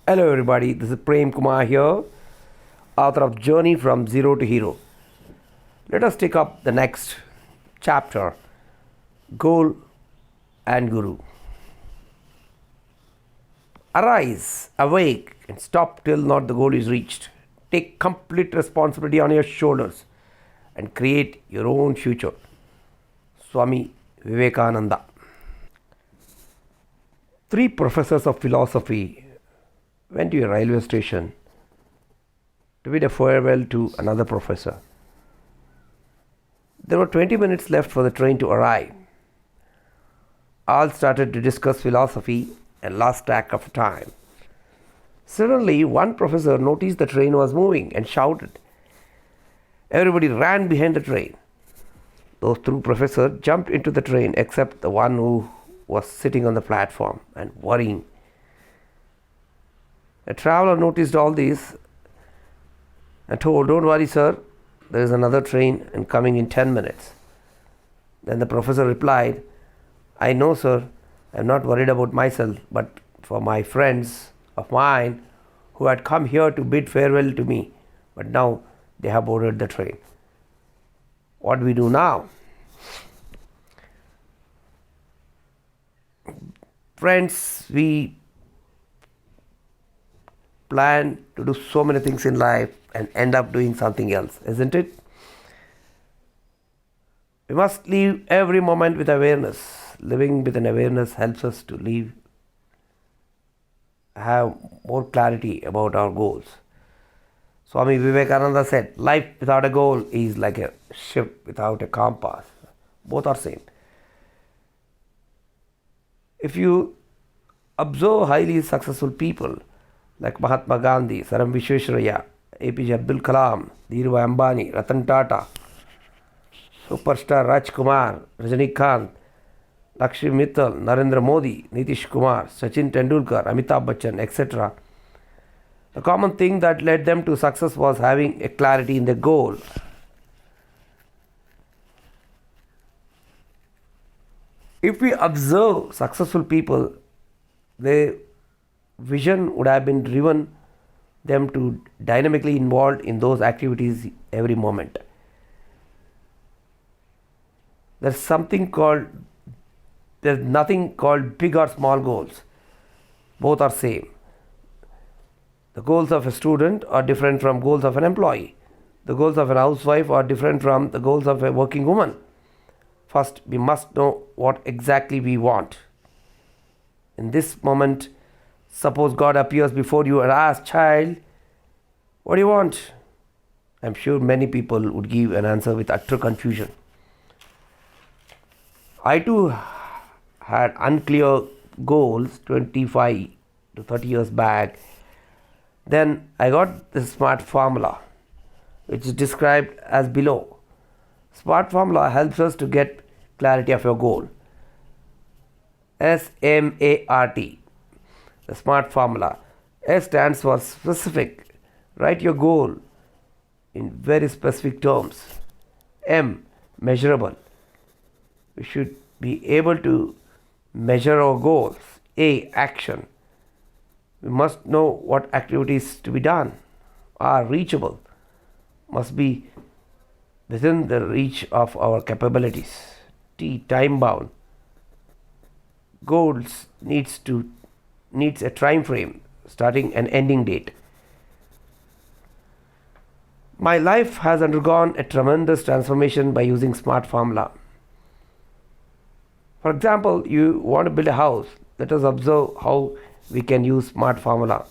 Hello everybody, this is Prem Kumar here, author of Journey from Zero to Hero. Let us take up the next chapter, Goal and Guru. Arise, awake, and stop till not the goal is reached. Take complete responsibility on your shoulders and create your own future. Swami Vivekananda. Three professors of philosophy went to a railway station to bid a farewell to another professor. There were 20 minutes left for the train to arrive. All started to discuss philosophy and lost track of time. Suddenly, one professor noticed the train was moving and shouted. Everybody ran behind the train. Those two professors jumped into the train except the one who was sitting on the platform and worrying. A traveler noticed all this and told, "Don't worry, sir, there is another train and coming in 10 minutes. Then the professor replied, "I know, sir, I am not worried about myself, but for my friends of mine who had come here to bid farewell to me, but now they have boarded the train. What do we do now?" Friends, we plan to do so many things in life and end up doing something else, isn't it? We must live every moment with awareness. Living with an awareness helps us to have more clarity about our goals. Swami Vivekananda said, "Life without a goal is like a ship without a compass." Both are same. If you observe highly successful people like Mahatma Gandhi, Sir M. Vishwesvaraya, APJ Abdul Kalam, Dhirubhai Ambani, Ratan Tata, superstar Rajkumar, Rajinikanth, Lakshmi Mittal, Narendra Modi, Nitish Kumar, Sachin Tendulkar, Amitabh Bachchan, etc. The common thing that led them to success was having a clarity in their goal. If we observe successful people, their vision would have been driven them to dynamically involved in those activities every moment. There's nothing called big or small goals. Both are same. The goals of a student are different from goals of an employee. The goals of a housewife are different from the goals of a working woman. First, we must know what exactly we want. In this moment, suppose God appears before you and asks, "Child, what do you want?" I'm sure many people would give an answer with utter confusion. I too had unclear goals 25 to 30 years back. Then I got the SMART formula, which is described as below. SMART formula helps us to get clarity of your goal. SMART. The SMART formula. S stands for specific. Write your goal in very specific terms. M, measurable. We should be able to measure our goals. A, action. We must know what activities to be done. R, reachable. Must be within the reach of our capabilities. T, time bound. Goals needs a time frame, starting and ending date. My life has undergone a tremendous transformation by using SMART formula. For example, you want to build a house. Let us observe how we can use SMART formula.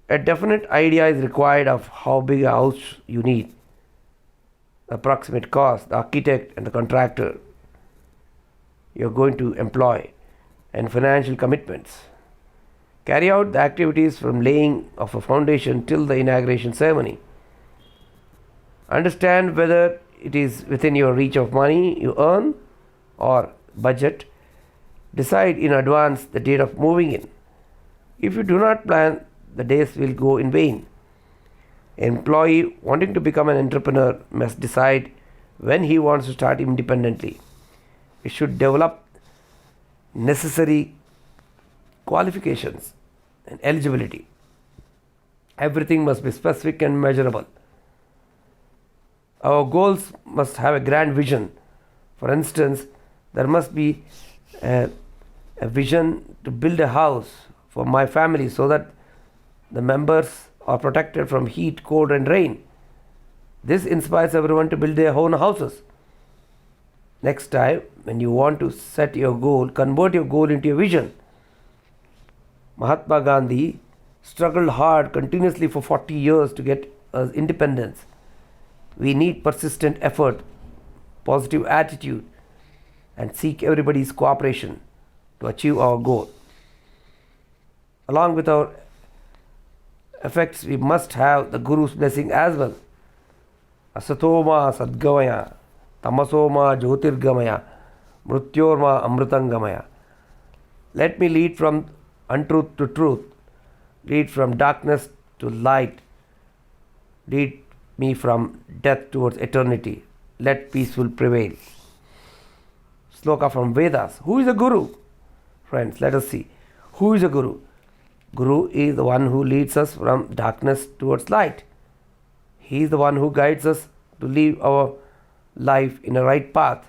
A definite idea is required of how big a house you need, approximate cost, the architect and the contractor you are going to employ, and financial commitments. Carry out the activities from laying of a foundation till the inauguration ceremony. Understand whether it is within your reach of money you earn or budget. Decide in advance the date of moving in. If you do not plan, the days will go in vain. An employee wanting to become an entrepreneur must decide when he wants to start independently. He should develop necessary qualifications and eligibility. Everything must be specific and measurable. Our goals must have a grand vision. For instance, there must be a vision to build a house for my family so that the members are protected from heat, cold and rain. This inspires everyone to build their own houses. Next time, when you want to set your goal, convert your goal into a vision. Mahatma Gandhi struggled hard continuously for 40 years to get us independence. We need persistent effort, positive attitude, and seek everybody's cooperation to achieve our goal. Along with our effects, we must have the Guru's blessing as well. Asatoma Sadgamaya, Tamasoma Jyotirgamaya, Mrutyorma Amrutangamaya. Let me lead from untruth to truth, lead from darkness to light, lead me from death towards eternity. Let peaceful prevail. Sloka from Vedas. Who is a Guru? Friends, let us see. Who is a Guru? Guru is the one who leads us from darkness towards light. He is the one who guides us to live our life in a right path.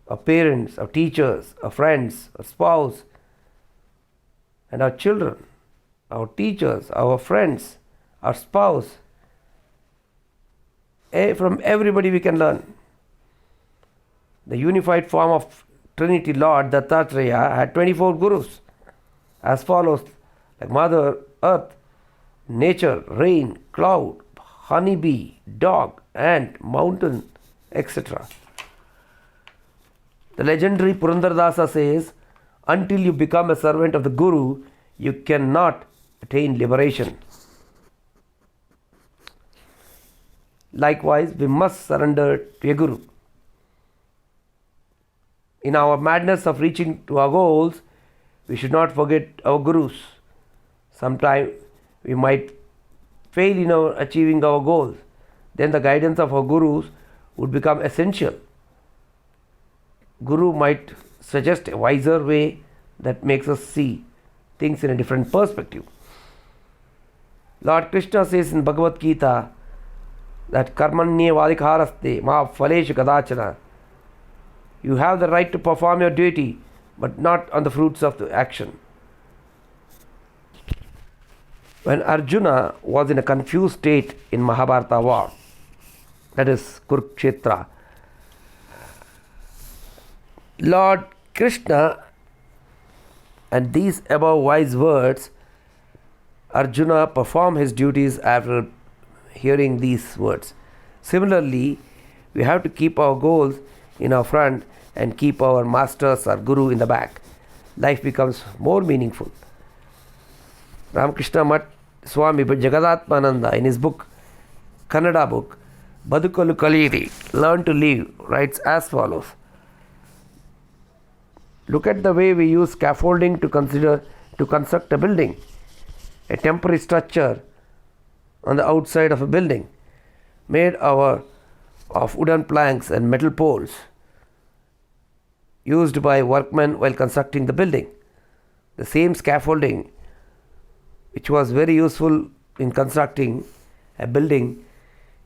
Our parents, our teachers, our friends, our spouse, and our children, our teachers, our friends, our spouse. From everybody we can learn. The unified form of Trinity Lord Dattatreya had 24 Gurus as follows, like Mother Earth, nature, rain, cloud, honeybee, dog, ant, mountain, etc. The legendary Purandaradasa says, until you become a servant of the Guru, you cannot attain liberation. Likewise, we must surrender to a Guru. In our madness of reaching to our goals, we should not forget our Gurus. Sometimes we might fail in achieving our goals. Then the guidance of our Gurus would become essential. Guru might suggest a wiser way that makes us see things in a different perspective. Lord Krishna says in Bhagavad Gita that karmanye vadikaraste ma phaleshu kadachana. You have the right to perform your duty, but not on the fruits of the action. When Arjuna was in a confused state in Mahabharata war, that is Kurukshetra, Lord Krishna, and these above wise words, Arjuna performed his duties after hearing these words. Similarly, we have to keep our goals in our front and keep our masters, our Guru, in the back. Life becomes more meaningful. Ramakrishna Mat Swami Jagadatmananda, in his book, Kannada book, Badukalu Kaliri, Learn to Live, writes as follows. Look at the way we use scaffolding to construct a building, a temporary structure on the outside of a building, made of wooden planks and metal poles, used by workmen while constructing the building. The same scaffolding, which was very useful in constructing a building,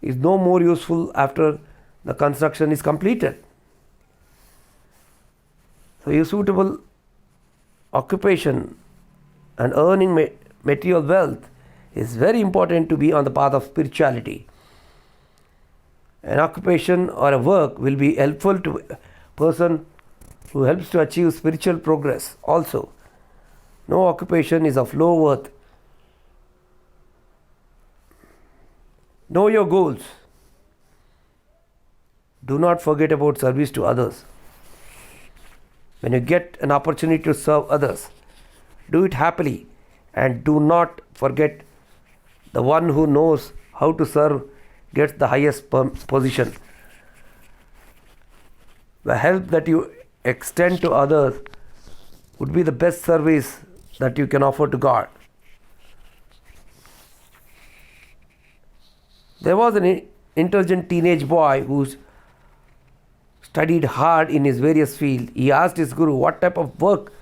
is no more useful after the construction is completed. So, a suitable occupation and earning material wealth is very important to be on the path of spirituality. An occupation or a work will be helpful to a person who helps to achieve spiritual progress also. No occupation is of low worth. Know your goals. Do not forget about service to others. When you get an opportunity to serve others, do it happily and do not forget the one who knows how to serve gets the highest position. The help that you extend to others would be the best service that you can offer to God. There was an intelligent teenage boy who studied hard in his various fields. He asked his Guru what type of work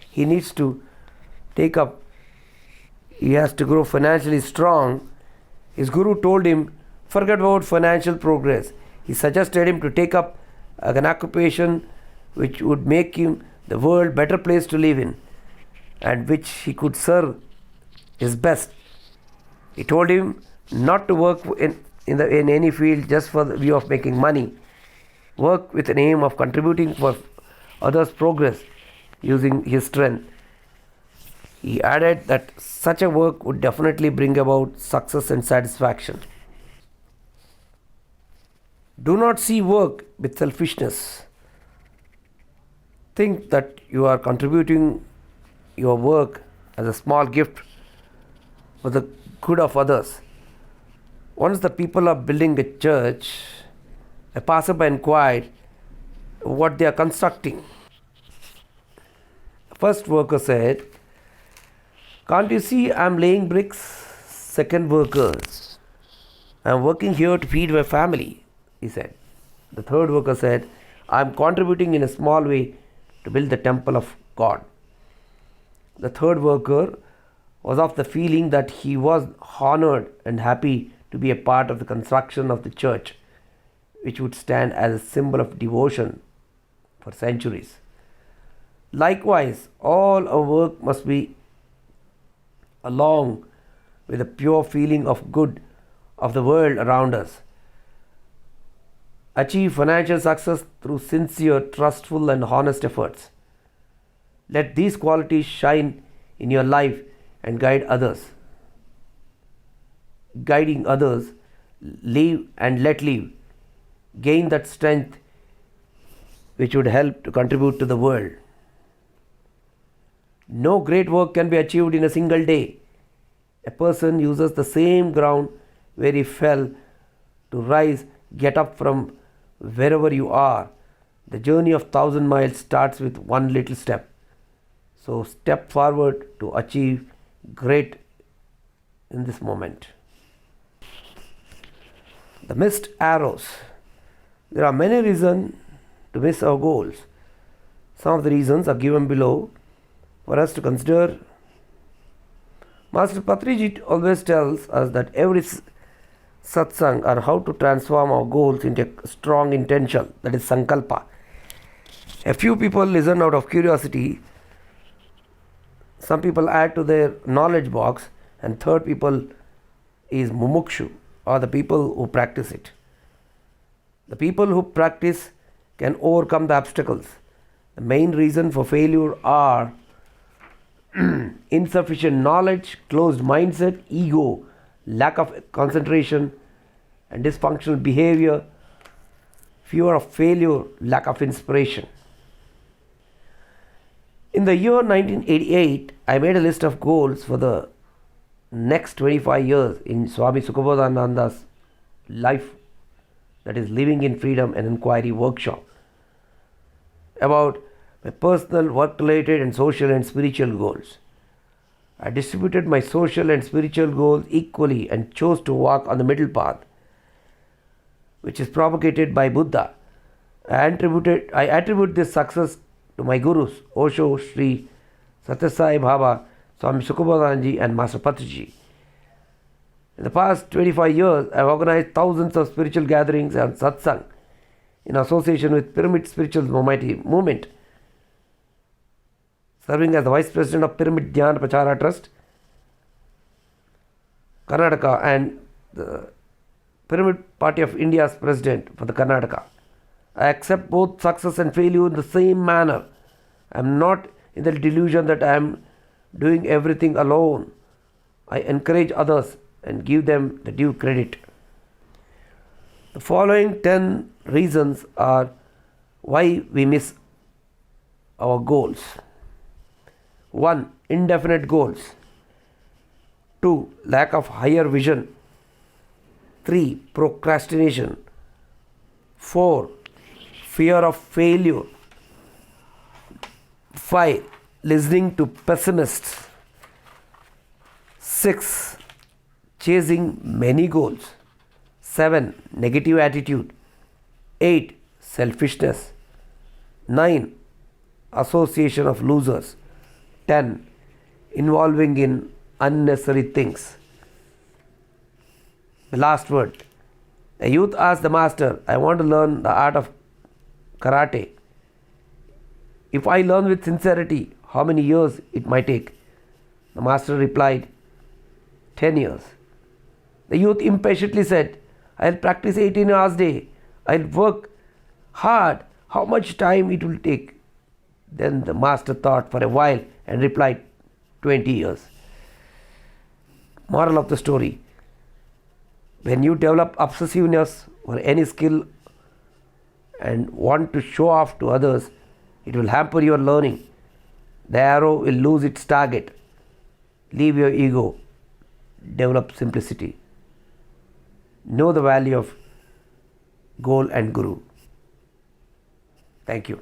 he needs to take up he has to grow financially strong, his guru told him, forget about financial progress. He suggested him to take up an occupation which would make him the world better place to live in and which he could serve his best. He told him not to work in any field just for the view of making money. Work with an aim of contributing for others' progress using his strength. He added that such a work would definitely bring about success and satisfaction. Do not see work with selfishness. Think that you are contributing your work as a small gift for the good of others. Once the people are building a church, a passerby inquired what they are constructing. The first worker said, can't you see I am laying bricks? Second worker, I am working here to feed my family, he said. The third worker said, I am contributing in a small way to build the temple of God. The third worker was of the feeling that he was honored and happy to be a part of the construction of the church, which would stand as a symbol of devotion for centuries. Likewise, all our work must be along with a pure feeling of good of the world around us. Achieve financial success through sincere, trustful and honest efforts. Let these qualities shine in your life and guide others. Guiding others, live and let live. Gain that strength which would help to contribute to the world. No great work can be achieved in a single day. A person uses the same ground where he fell to rise, get up from wherever you are. The journey of 1,000 miles starts with one little step. So step forward to achieve great in this moment. The missed arrows. There are many reasons to miss our goals. Some of the reasons are given below for us to consider. Master Patriji always tells us that every satsang are how to transform our goals into a strong intention, that is sankalpa. A few people listen out of curiosity, some people add to their knowledge box, and third people is mumukshu, or the people who practice it. The people who practice can overcome the obstacles. The main reason for failure are insufficient knowledge, closed mindset, ego, lack of concentration and dysfunctional behavior, fear of failure, lack of inspiration. In the year 1988, I made a list of goals for the next 25 years in Swami Sukhabodhananda's life, that is Living in Freedom and Inquiry workshop, about my personal, work-related and social and spiritual goals. I distributed my social and spiritual goals equally and chose to walk on the middle path, which is propagated by Buddha. I attribute this success to my gurus, Osho, Sri Satyasai Baba, Swami Sukhabodhananji and Master Patriji. In the past 25 years, I have organized thousands of spiritual gatherings and satsang in association with Pyramid Spiritual Movement, serving as the Vice President of Pyramid Dhyana Prachara Trust, Karnataka, and the Pyramid Party of India's President for the Karnataka. I accept both success and failure in the same manner. I am not in the delusion that I am doing everything alone. I encourage others and give them the due credit. The following 10 reasons are why we miss our goals. 1. Indefinite goals. 2. Lack of higher vision. 3. Procrastination. 4. Fear of failure. 5. Listening to pessimists. 6. Chasing many goals. 7. Negative attitude. 8. Selfishness. 9. Association of losers. 10. Involving in unnecessary things. The last word. A youth asked the master, I want to learn the art of karate. If I learn with sincerity, how many years it might take? The master replied, 10 years. The youth impatiently said, I'll practice 18 hours a day. I'll work hard. How much time it will take? Then the master thought for a while and replied, 20 years. Moral of the story. When you develop obsessiveness for any skill and want to show off to others, it will hamper your learning. The arrow will lose its target. Leave your ego. Develop simplicity. Know the value of goal and guru. Thank you.